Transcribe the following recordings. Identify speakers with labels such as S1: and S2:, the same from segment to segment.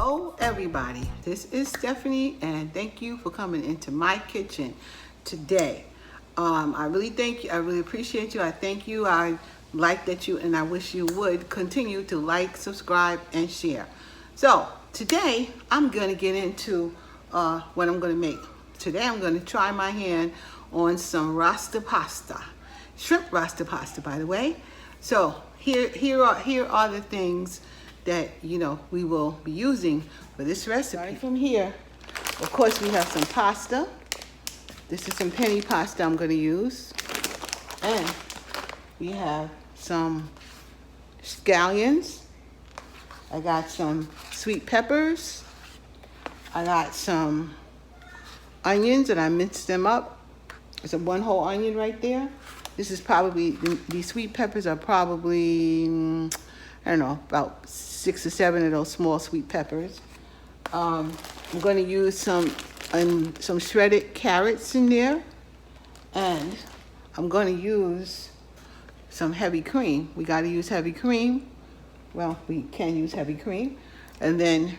S1: Hello everybody, this is Stephanie and thank you for coming into my kitchen today. I really thank you, I really appreciate you, I thank you, I like that you, and I wish you would continue to like, subscribe, and share. So today I'm going to get into what I'm going to make. Today I'm going to try my hand on some Rasta Pasta, shrimp Rasta Pasta by the way. So here are the things that we will be using for this recipe. Starting from here, of course we have some pasta. This is some Penne Pasta I'm going to use, and we have some scallions. I got some sweet peppers. I got some onions and I minced them up. There's a one whole onion right there. This is probably, these sweet peppers are probably, I don't know, about 6 or 7 of those small sweet peppers. I'm going to use some shredded carrots in there, and I'm going to use some heavy cream. We got to use heavy cream. Well, we can use heavy cream. And then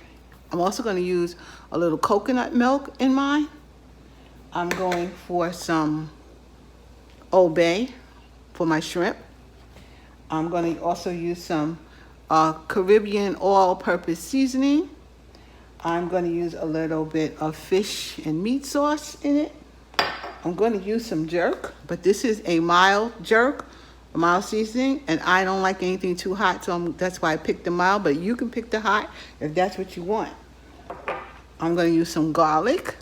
S1: I'm also going to use a little coconut milk in mine. I'm going for some Old Bay for my shrimp. I'm going to also use some Caribbean all-purpose seasoning. I'm going to use a little bit of fish and meat sauce in it. I'm going to use some jerk, but this is a mild jerk, a mild seasoning, and I don't like anything too hot, so that's why I picked the mild, but you can pick the hot if that's what you want. I'm going to use some garlic.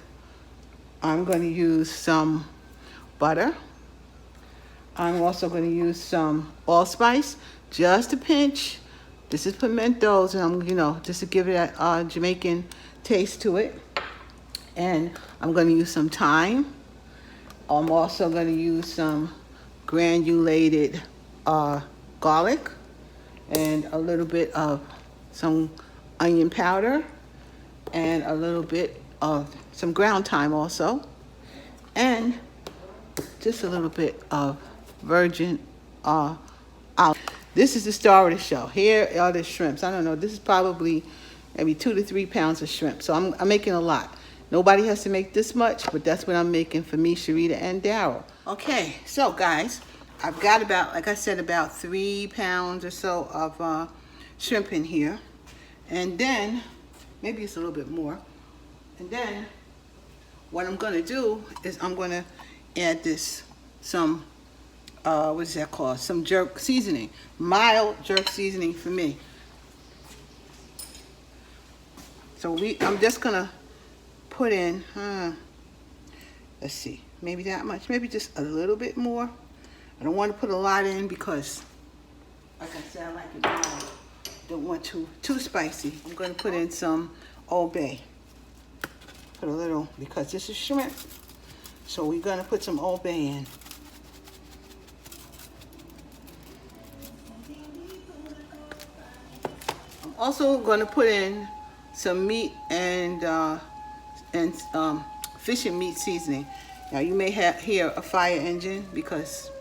S1: I'm going to use some butter. I'm also going to use some allspice, just a pinch. This is pimentos, and I'm, just to give it a Jamaican taste to it. And I'm going to use some thyme. I'm also going to use some granulated garlic and a little bit of some onion powder and a little bit of some ground thyme also, and just a little bit of virgin olive. This is the star of the show. Here are the shrimps. I don't know, this is probably maybe 2 to 3 pounds of shrimp. So I'm making a lot. Nobody has to make this much, but that's what I'm making for me, Sharita, and Daryl. Okay, so guys, I've got about, like I said, about 3 pounds or so of shrimp in here. And then, maybe it's a little bit more. And then, what I'm gonna do is I'm gonna add some what is that called? Some jerk seasoning, mild jerk seasoning for me. So I'm just gonna put in, let's see, maybe that much, maybe just a little bit more. I don't want to put a lot in because, like I said, I like it mild. Don't want too spicy. I'm gonna put in some Old Bay. Put a little, because this is shrimp, so we're gonna put some Old Bay in. Also going to put in some meat and fish and meat seasoning. Now you may hear a fire engine because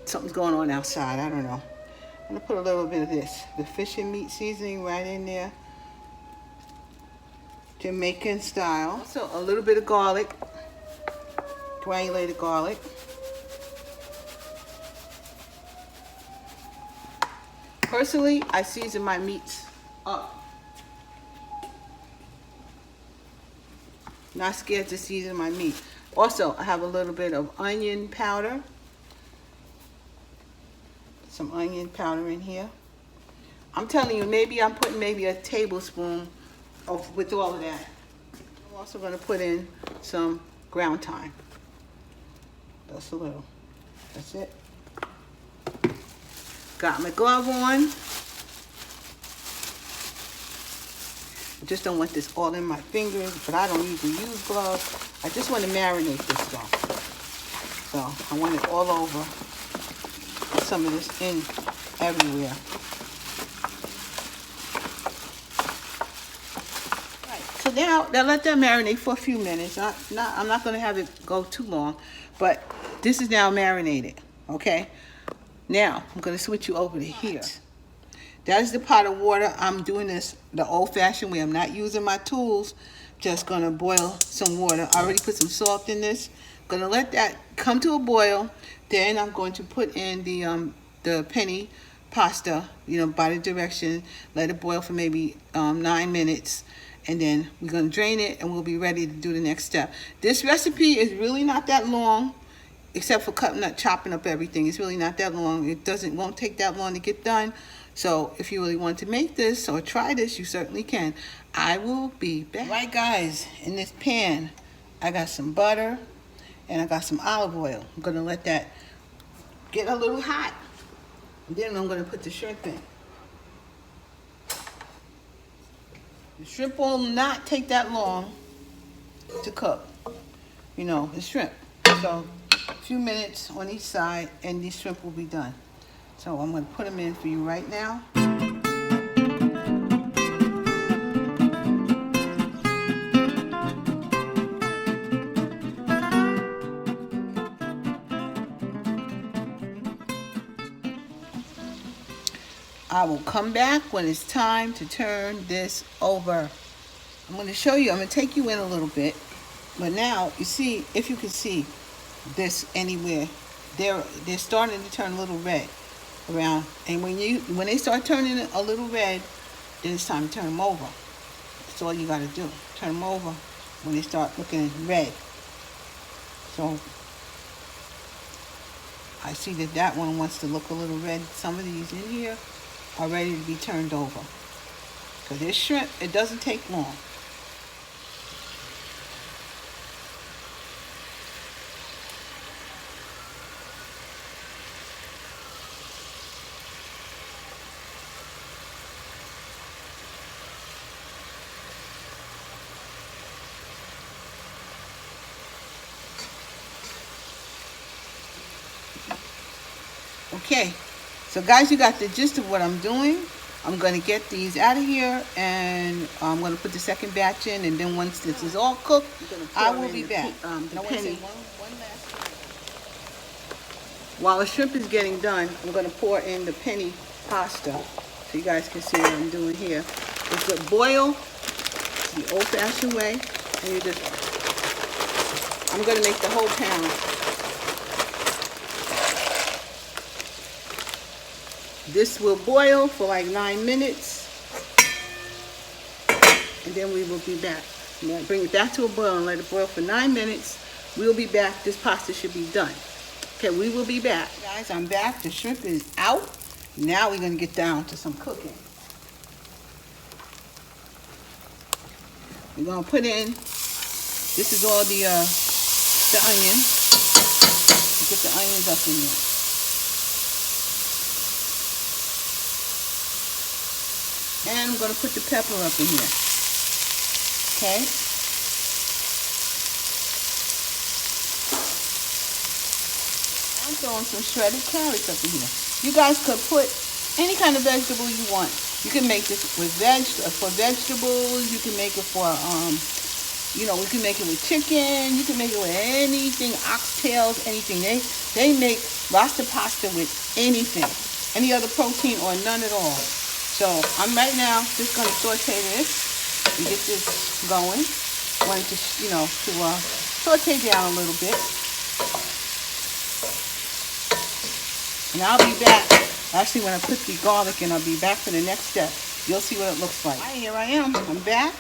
S1: something's going on outside. I don't know. I'm going to put a little bit of this, the fish and meat seasoning right in there. Jamaican style. So a little bit of garlic, granulated garlic. Personally, I season my meats up. Not scared to season my meat. Also, I have a little bit of onion powder. Some onion powder in here. I'm telling you, maybe I'm putting maybe a tablespoon with all of that. I'm also going to put in some ground thyme. Just a little. That's it. Got my glove on. I just don't want this all in my fingers, but I don't usually use gloves. I just want to marinate this stuff. So I want it all over. Put some of this in everywhere. Right. So now let that marinate for a few minutes. I'm not going to have it go too long, but this is now marinated. Okay. Now I'm going to switch you over to here. That is the pot of water. I'm doing this the old-fashioned way. I'm not using my tools. Just gonna boil some water. I already put some salt in this. Gonna let that come to a boil. Then I'm going to put in the penne pasta, by the direction. Let it boil for maybe 9 minutes. And then we're gonna drain it and we'll be ready to do the next step. This recipe is really not that long, except for chopping up everything. It's really not that long. Won't take that long to get done. So if you really want to make this or try this, you certainly can. I will be back. Right, guys, in this pan, I got some butter and I got some olive oil. I'm gonna let that get a little hot. And then I'm gonna put the shrimp in. The shrimp will not take that long to cook. The shrimp. So a few minutes on each side and these shrimp will be done. So I'm going to put them in for you right now. I will come back when it's time to turn this over. I'm going to show you, I'm going to take you in a little bit. But now, you see, if you can see this anywhere, they're starting to turn a little red around. And when they start turning a little red, then it's time to turn them over. That's all you got to do. Turn them over when they start looking red. So I see that one wants to look a little red. Some of these in here are ready to be turned over. Because this shrimp, it doesn't take long. Okay, so guys, you got the gist of what I'm doing. I'm going to get these out of here, and I'm going to put the second batch in, and then once this is all cooked, I will be back. While the shrimp is getting done, I'm going to pour in the penne pasta, so you guys can see what I'm doing here. It's a boil, the old-fashioned way, and I'm going to make the whole pound. This will boil for like 9 minutes, and then we will be back. I'm going to bring it back to a boil and let it boil for 9 minutes. We'll be back. This pasta should be done. Okay, we will be back. Guys, I'm back. The shrimp is out. Now we're going to get down to some cooking. We're going to put in, this is all the onion. Get the onions up in there. And I'm going to put the pepper up in here. Okay? I'm throwing some shredded carrots up in here. You guys could put any kind of vegetable you want. You can make this with for vegetables. You can make it for, we can make it with chicken. You can make it with anything, oxtails, anything. They make Rasta Pasta with anything. Any other protein or none at all. So I'm right now just going to saute this and get this going. I want it to, saute down a little bit. And I'll be back. Actually, when I put the garlic in, I'll be back for the next step. You'll see what it looks like. All right, here I am. I'm back.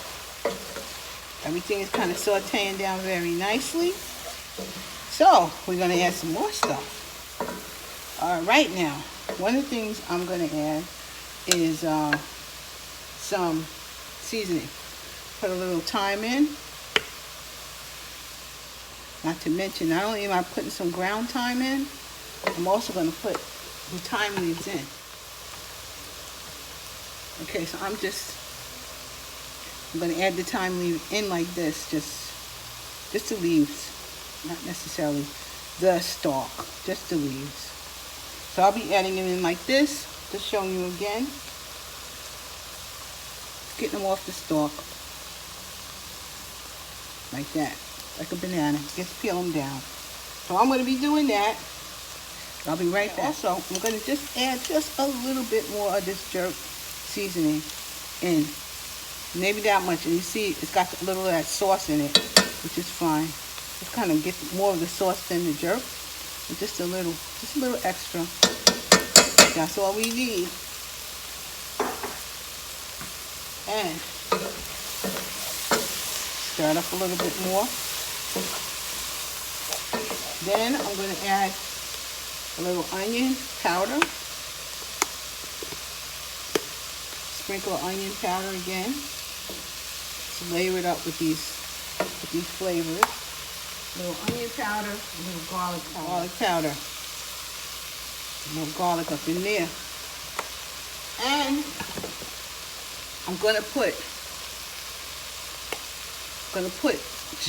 S1: Everything is kind of sauteing down very nicely. So we're going to add some more stuff. All right, now, one of the things I'm going to add is some seasoning. Put a little thyme in. Not to mention, not only am I putting some ground thyme in, I'm also going to put the thyme leaves in. Okay, so I'm going to add the thyme leaf in like this, just the leaves, not necessarily the stalk, just the leaves. So I'll be adding it in like this. Just showing you again. Getting them off the stalk. Like that. Like a banana. Just peel them down. So I'm going to be doing that. I'll be right back. Also, I'm going to just add just a little bit more of this jerk seasoning in. Maybe that much. And you see it's got a little of that sauce in it, which is fine. Just kind of get more of the sauce than the jerk. But just a little extra. That's all we need. And stir it up a little bit more. Then I'm going to add a little onion powder. Sprinkle of onion powder again. To layer it up with these flavors. A little onion powder, a little garlic powder. A little garlic up in there. And I'm gonna put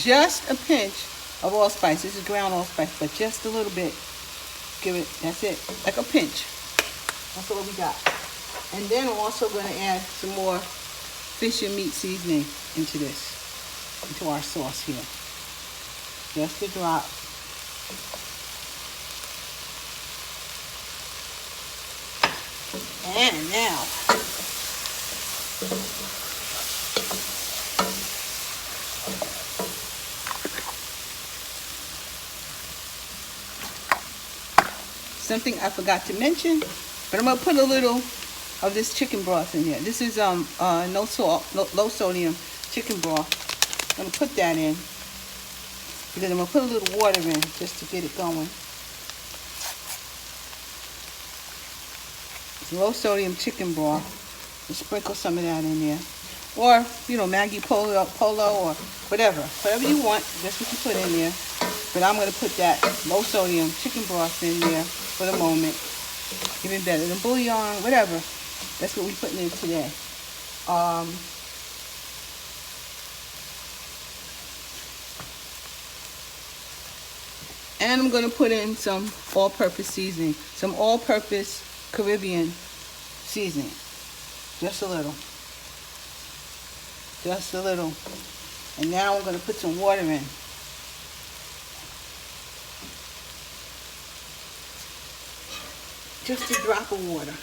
S1: just a pinch of allspice. This is ground allspice, but just a little bit. Give it, that's it, like a pinch. That's all we got. And then I'm also gonna add some more fish and meat seasoning into our sauce here. Just a drop. And now, something I forgot to mention, but I'm gonna put a little of this chicken broth in here. This is no salt, low sodium chicken broth. I'm gonna put that in because I'm gonna put a little water in just to get it going. It's low sodium chicken broth. And sprinkle some of that in there, or Maggi Polo or whatever you want. That's what you put in there. But I'm gonna put that low sodium chicken broth in there for the moment. Even better than bouillon, whatever. That's what we're putting in today. And I'm going to put in some all-purpose seasoning, some all-purpose Caribbean seasoning. Just a little. Just a little. And now I'm going to put some water in. Just a drop of water.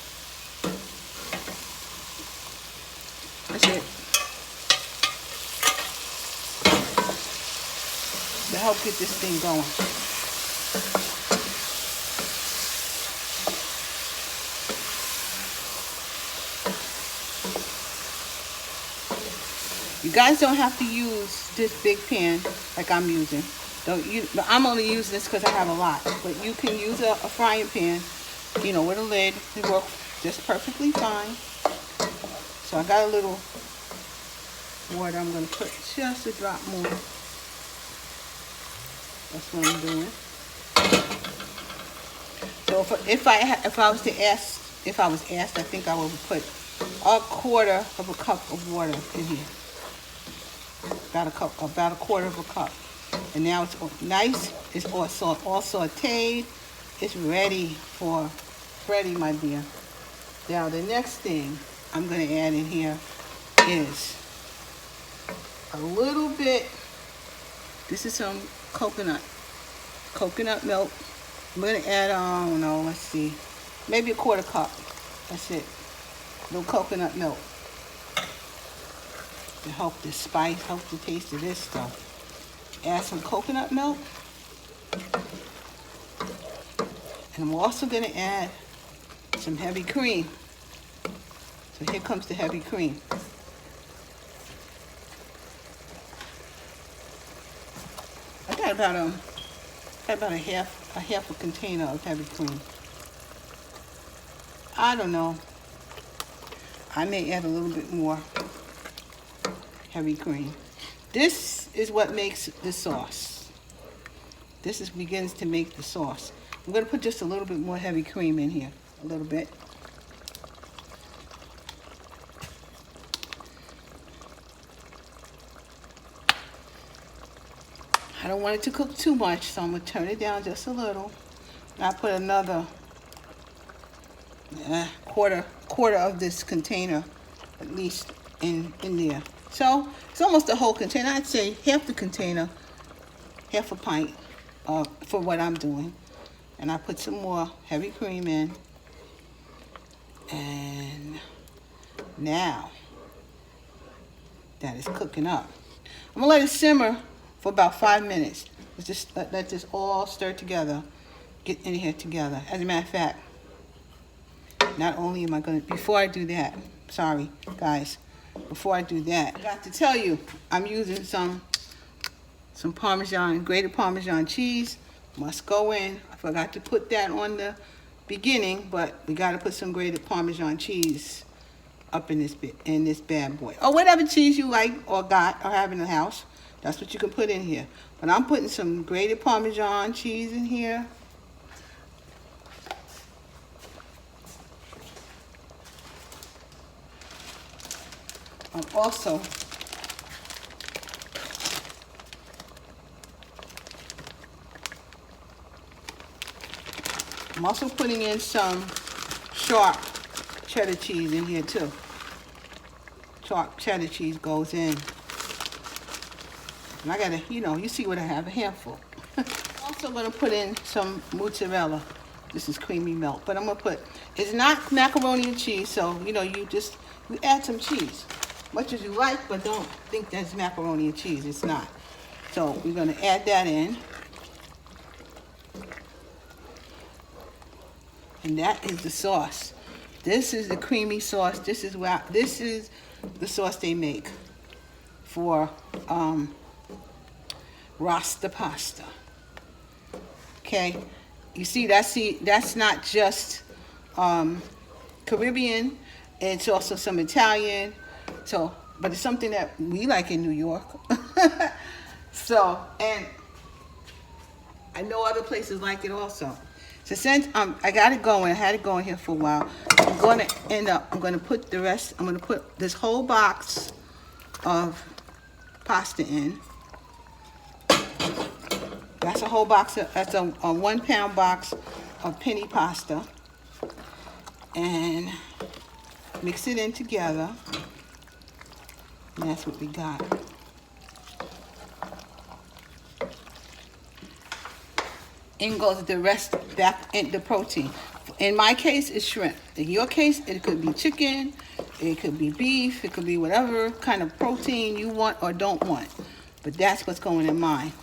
S1: That's it. To help get this thing going. You guys don't have to use this big pan like I'm using. I'm only using this because I have a lot. But you can use a frying pan, with a lid. It works just perfectly fine. So I got a little water. I'm going to put just a drop more. That's what I'm doing. So if I was asked, I think I would put a quarter of a cup of water in here. About a quarter of a cup. And now it's nice. It's all sauteed. It's ready, my dear. Now the next thing I'm going to add in here is a little bit. This is some coconut milk. I'm going to add let's see, maybe a quarter cup. That's it. A little coconut milk to help the spice, help the taste of this stuff. Add some coconut milk. And I'm also going to add some heavy cream. So here comes the heavy cream. I got about a half a container of heavy cream. I don't know. I may add a little bit more heavy cream. This is what makes the sauce. This begins to make the sauce. I'm going to put just a little bit more heavy cream in here. A little bit. I don't want it to cook too much, so I'm going to turn it down just a little. I put another quarter of this container, at least, in there. So it's almost a whole container. I'd say half the container, half a pint for what I'm doing. And I put some more heavy cream in. And Now that is cooking up, I'm gonna let it simmer for about 5 minutes. Let's just let this all stir together, get in here together. As a matter of fact, not only am I gonna, before I do that, sorry guys, before I do that, I got to tell you, I'm using some Parmesan, grated Parmesan cheese. Must go in. I forgot to put that on the beginning, but we got to put some grated Parmesan cheese up in this bad boy, or whatever cheese you like or got or have in the house. That's what you can put in here. But I'm putting some grated Parmesan cheese in here. I'm also putting in some sharp cheddar cheese in here too. Sharp cheddar cheese goes in. And I gotta, you see what I have, a handful. Also gonna put in some mozzarella. This is creamy milk, but I'm gonna put, it's not macaroni and cheese, so you add some cheese. Much as you like, but don't think that's macaroni and cheese, it's not. So we're gonna add that in. And that is the sauce. This is the creamy sauce. This is the sauce they make for Rasta Pasta. Okay, you see that's not just Caribbean. It's also some Italian. So, but it's something that we like in New York. So, and I know other places like it also. So since I got it going, I had it going here for a while, I'm going to put this whole box of pasta in. That's a whole box, that's a 1 pound box of Penne Pasta. And mix it in together. And that's what we got. In goes the rest back in the protein. In my case, it's shrimp. In your case, it could be chicken, it could be beef, it could be whatever kind of protein you want or don't want. But that's what's going in mine.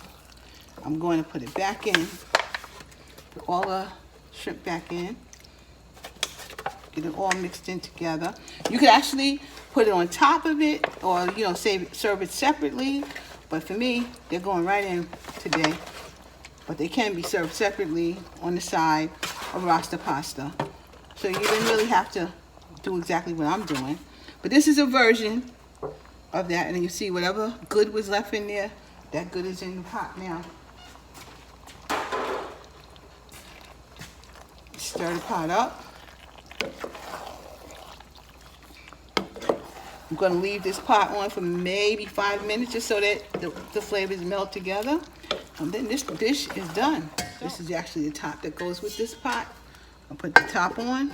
S1: I'm going to put it back in, put all the shrimp back in, get it all mixed in together. You could actually put it on top of it or, serve it separately. But for me, they're going right in today. But they can be served separately on the side of Rasta Pasta. So you didn't really have to do exactly what I'm doing. But this is a version of that. And you see whatever good was left in there, that good is in the pot now. Stir the pot up. I'm going to leave this pot on for maybe 5 minutes just so that the flavors melt together. And then this dish is done. This is actually the top that goes with this pot. I'll put the top on.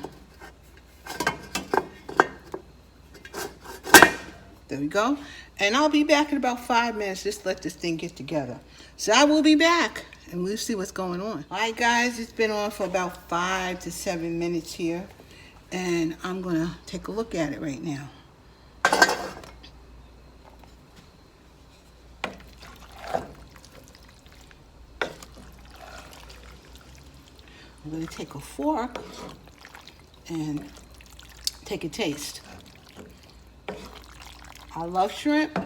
S1: There we go. And I'll be back in about 5 minutes. Just let this thing get together. So I will be back and we'll see what's going on. All right, guys, it's been on for about 5 to 7 minutes here. And I'm going to take a look at it right now. I'm going to take a fork and take a taste. I love shrimp,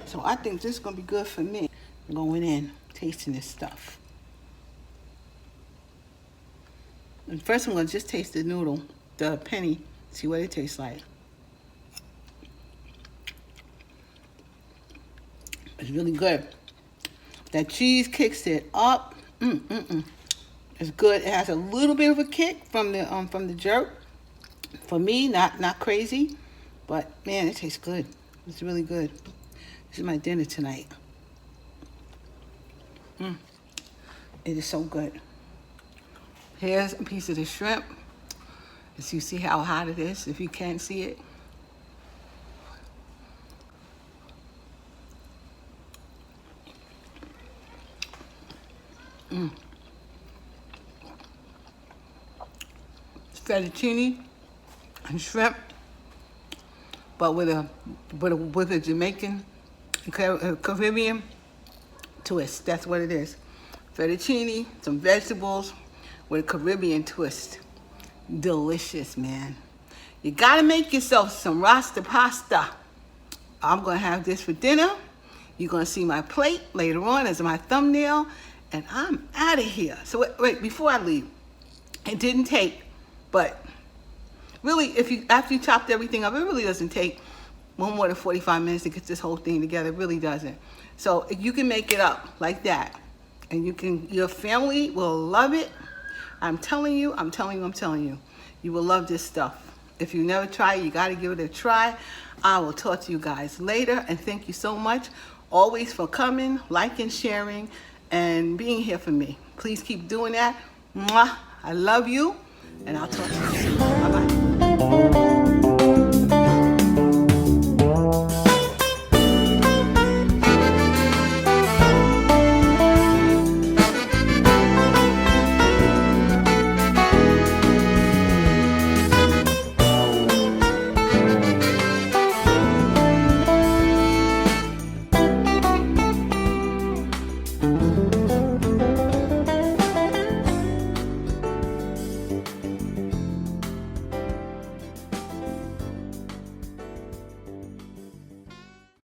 S1: so I think this is going to be good for me. I'm going in, tasting this stuff. And first I'm going to just taste the noodle, the penny, see what it tastes like. It's really good. That cheese kicks it up. It's good. It has a little bit of a kick from the jerk. For me, not crazy, but man, it tastes good. It's really good. This is my dinner tonight. It is so good. Here's a piece of the shrimp. As you see how hot it is, if you can see it. Fettuccine and shrimp but with a Jamaican Caribbean twist. That's what it is. Fettuccine, some vegetables with a Caribbean twist. Delicious, man. You gotta make yourself some Rasta Pasta. I'm gonna have this for dinner. You're gonna see my plate later on as my thumbnail, and I'm out of here. So wait, before I leave, it didn't take, but really, after you chopped everything up, it really doesn't take more than 45 minutes to get this whole thing together. It really doesn't. So if you can make it up like that, and your family will love it. I'm telling you, you will love this stuff. If you never try it, you got to give it a try. I will talk to you guys later, and thank you so much always for coming, liking, sharing, and being here for me. Please keep doing that. Mwah. I love you, and I'll talk to you soon. Bye-bye.